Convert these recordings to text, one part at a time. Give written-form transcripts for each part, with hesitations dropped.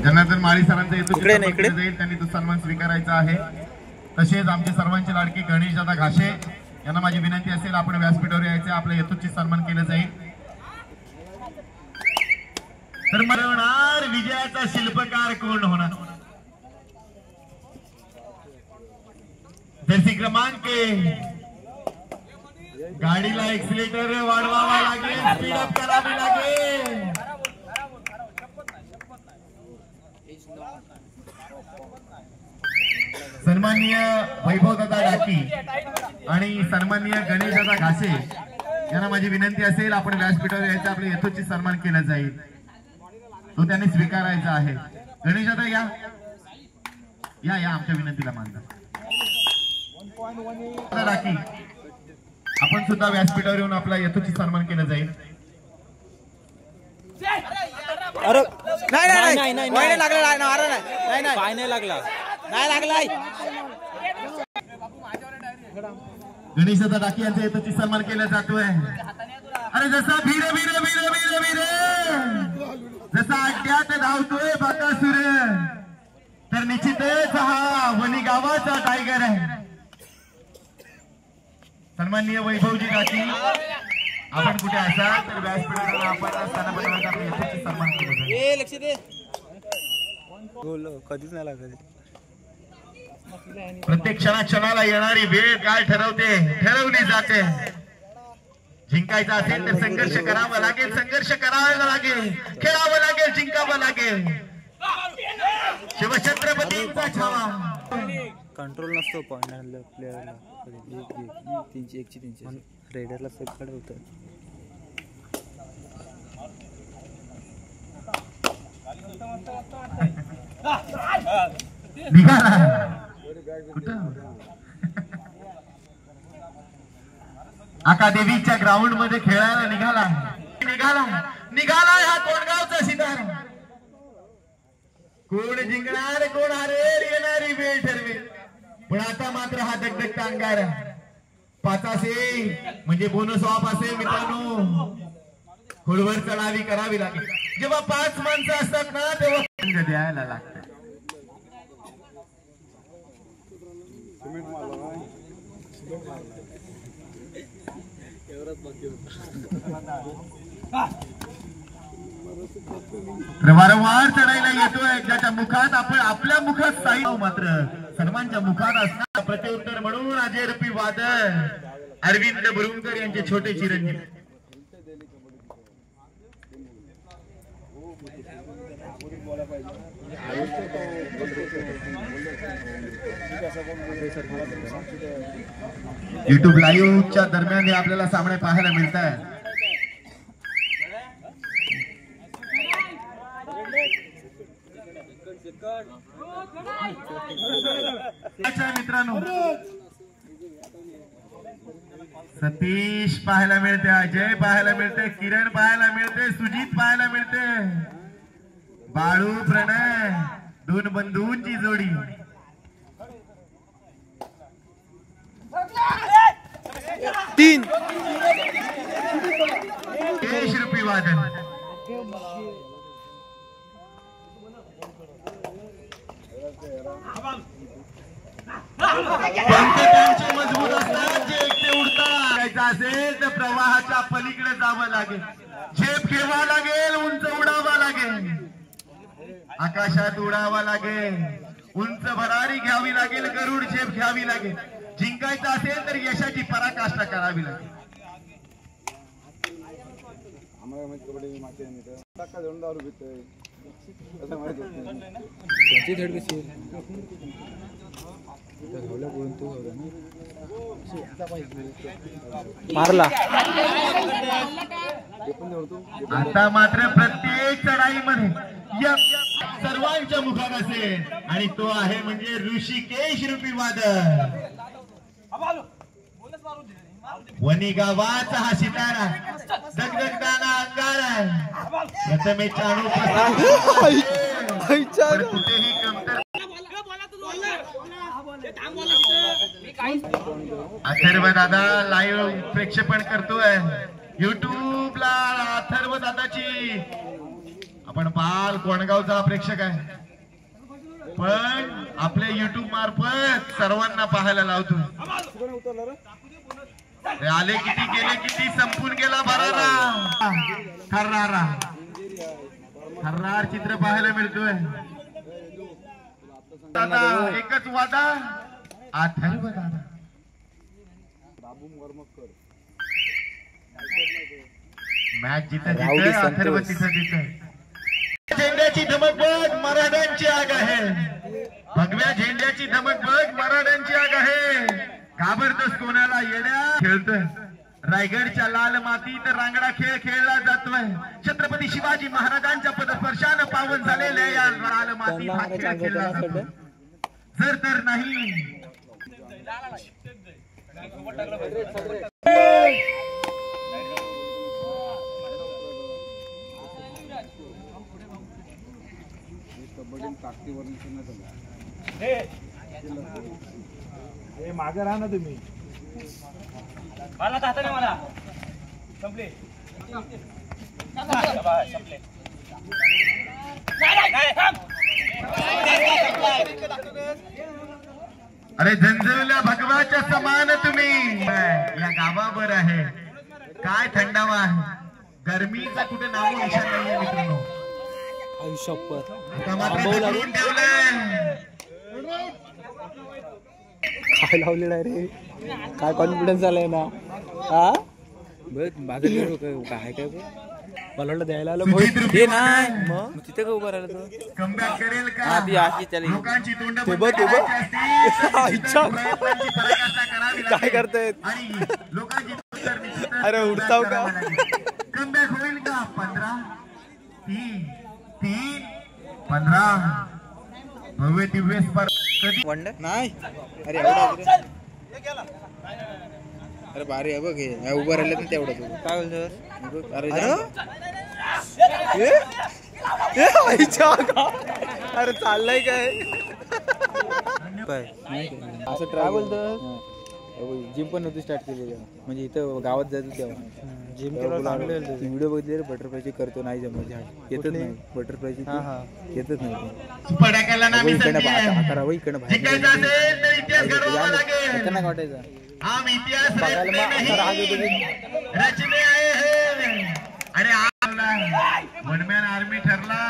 जनार्दन माळी सरांचा इकडे जाईल, त्यांनी तो सन्मान स्वीकारायचा आहे। तसेच आमचे सर्वांचे लाडके गणेश दादा घाशे यांना माझी विनंती असेल, आपण व्यासपीठावर यायचे, आपल्या यथोचित सन्मान केलं जाईल। तर मरवणार विजयाचा शिल्पकार कोण होणार? जर्सी क्रमांक गाडीला एक्सिलेटर वाढवावा लागेल, स्पीडअप करावी लागेल। सन्माननीय वैभवदादा डाकी आणि सन्माननीय गणेशदादा घासे यांना माझी विनंती असेल, आपण व्यासपीठावर यायचं, आपले यथोचित सन्मान केला जाईल, तो त्यांनी स्वीकारायचा आहे। गणेशदादा या या या आमच्या विनंतीला मानता। डाकी आपण सुद्धा व्यासपीठावर येऊन आपला यथोचित सन्मान केला जाईल। अरे नाही नाही नाही नाही लागला, नाही नाही पाय नाही लागला, नाही लागलाय। गणेशदादा डाकी यांचा यथोचित सन्मान केला जातोय। अरे जसा वीर वीर वीर वीर वीर जसा अड्ड्यात धावतोय बाकासूर, तर निश्चितच हा वणी गावाचा टायगर आहे। सन्माननीय वैभवजी डाकी, आपण कुठे असाल तर व्यासपीठावर आपण स्थानापन्नाचा आपले यथोचित सन्मान केला जाईल। लक्ष दे, कधीच नाही लागत। प्रत्येक क्षणाला येणारी वेळ काय ठरवली जाते। जिंकायचं असेल तर संघर्ष करावा लागेल, संघर्ष करावा लागेल, खेळावं लागेल, जिंकावं लागेल। शिवछत्रपतींचा छावा कंट्रोल नसतो पॉइंट प्लेयरला, 300 रेडरला सेफ कडे होतं। निघाला कुठं? आकादेवीच्या ग्राउंड मध्ये खेळायला निघाला निघाला निघाला हा कोणगावचा सितारा। कोण जिंकणार कोण हरेल येणारी वेळ ठरवेल, पण आता मात्र हा दगदगता अंगार 5 असेल म्हणजे बोनस ऑफ असेल मित्रांनो, खोलवर चढावी करावी लागेल। जेव्हा 5 माणसं असतात ना तेव्हा द्यायला लागतं। वारंवार चढायला येतोय, ज्याच्या मुखात आपण आपल्या मुखात साई, मात्र सर्वांच्या मुखात असणार प्रत्युत्तर म्हणून अजयरूपी वादळ अरविंद बुरुंकर यांचे छोटे चिरंजीव। YouTube लाईव्हच्या दरम्यान आपल्याला सामने पाहायला मिळत आहे। मित्रांनो सतीश पाहायला मिळते, अजय पाहायला मिळते, किरण पाहायला मिळते, सुजित पाहायला मिळते, बाळू प्रणय, 2 बंधूंची जोडी। तीन रूपी वादन मजबूत असतात, जे एकटे उडतात असेल तर प्रवाहाच्या पलीकडे जावं लागेल, झेप घ्यावा लागेल, उंच उडावा लागेल, आकाशात उडावा लागेल, उंच भरारी घ्यावी लागेल, गरुड झेप घ्यावी लागेल। जिंकायचं असेल तर यशाची पराकाष्ठा करावी लागेल। मारला आता मात्र प्रत्येक चढाईमध्ये सर्वांच्या मुखात असेल आणि तो आहे म्हणजे ऋषिकेश रूपी वादळ। वणी गावाचा हा सितारा दगदगताना अंगार प्रथमे चाणू कुठेही कमतर अथर्व दादा लाईव्ह प्रक्षेपण करतोय YouTube ला। अथर्व दादाची आपण बाल कोणगावचा प्रेक्षक आहे, पण आपल्या युट्यूब मार्फत सर्वांना पाहायला लावतो. आले किती गेले किती, संपून गेला भरारा थर्रारा. थर्रार चित्र पाहायला मिळतोय. दादा एकच वादा अथर्व दादा. मॅच जिथं जिथं अथर्व तिथं तिथं. झेंड्याची धमक बघ, मराठ्यांची आग आहे. भगव्या झेंड्याची धमक बघ, मराठ्यांची आग आहे. घाबरतोस कोणाला येड्या. खेळतोय रायगडच्या लाल मातीत रांगडा खेळ खेळला जातोय. छत्रपती शिवाजी महाराजांच्या पदस्पर्शानं पावन झालेल्या या लाल मातीत हा खेळ खेळला जातो. जर तर नाही मागे राहा ना तुम्ही. मला हाताने मला संपले. अरे झंझवल्या भगवाच्या समान तुम्ही या गावावर आहे. काय थंडावा आहे, गरमीचा कुठे नाव निशाण नाहीये मित्रांनो. आता मात्र धरून ठेवलंय. काय लावलेलं आहे रे, काय कॉन्फिडन्स आलाय ना. हा माझं काय काय मला वाटलं द्यायला आलं ते नाही. मग तिथे का उभं राहिलं तो कमबॅक करेल का. आधी आधी त्याला लोकांची तोंड काय करतायत आणि लोकांची अरे उडताव का. कमबॅक होईल का. 15 3 3 15 भव्य दिव्य स्पर्धा कधी वंडर नाही. अरे एवढा अरे भारी आहे बघ हे उभं राहिलं ना तेवढं. तू काय बोलतो. अरे अरे चाललंय काय असं ट्राय बोलतो. जिम पण नव्हती स्टार्ट केली म्हणजे इथं गावात जायचं तेव्हा. जिम व्हिडिओ बघितले बटरफ्लायची करतो नाही जमत. येतच नाही बटरफ्लायची येतच नाही. अकरा वही इकडं बाहेर नाही वाटायचं. हम इतिहास रचने आए हैं. अरे वनमॅन आर्मी ठरला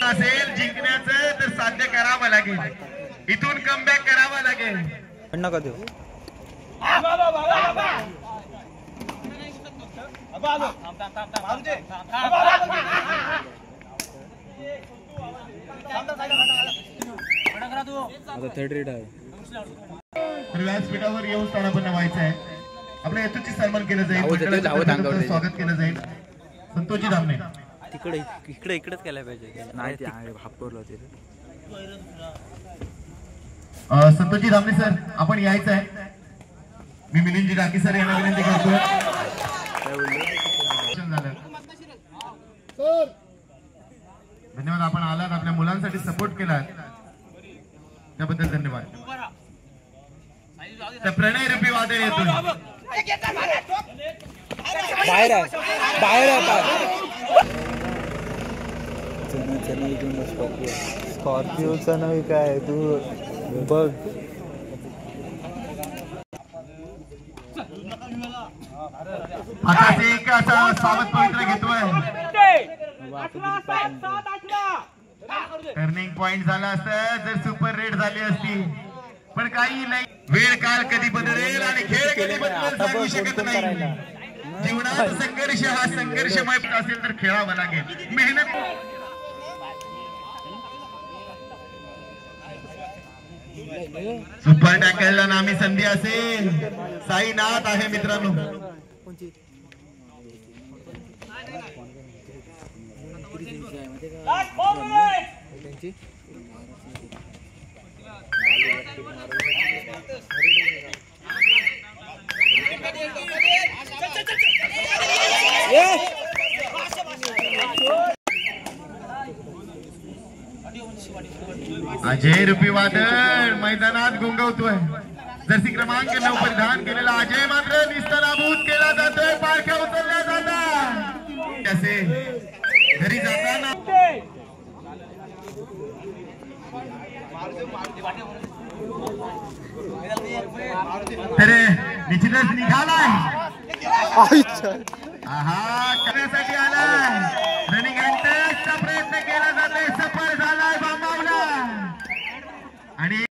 असेल जिंकण्याचं तर साध्य करावं लागेल. इथून कमबॅक करावं लागेल. नका देऊ. आता थर्ड रेट आहे. व्यासपीठावर येऊन स्थानापन्न व्हायचं आहे. आपल्या यथोचित सन्मान केलं जाईल, स्वागत केलं जाईल. संतोषजी धामणे तिकडे इकडे इकडेच केलं पाहिजे. नाही ते हापरलं होते. संतोषजी धामणे सर आपण यायचं आहे. मी मिलिंदजी डाकी सर यांना विनंती करतो. धन्यवाद. आपण आलात, आपल्या मुलांसाठी सपोर्ट केला त्याबद्दल धन्यवाद. तर प्रणय रूपी वादळ येतो. बाहेर आहे बाहेर आहे. स्कॉर्पिओचा नव्हे काय तू बघ. आता ते एक असा सावध पवित्र घेतोय. टर्निंग पॉइंट झाला असता जर सुपर रेड झाली असती, पण काही नाही. वेळ काळ कधी बदलेल आणि खेळ कधी बदलेल सांगू शकत नाही. जीवनात संघर्ष हा संघर्षमय असेल तर खेळावा लागेल. मेहनत सुपर टॅकलला नामी संधी असेल. साईनाथ आहे मित्रांनो. अजय रूपी वादळ मैदानात गुंगवतोय. जर्सी क्रमांक 9 परिधान केलेला अजय मात्र निस्तराभूत केला जातोय. पारख्या उचलल्या जातात. घरी जाताना तर निश्चितच निघालाय करण्यासाठी आलाय रनिंग अँटचचा प्रयत्न केला जातोय सफल झालाय बांबावला आणि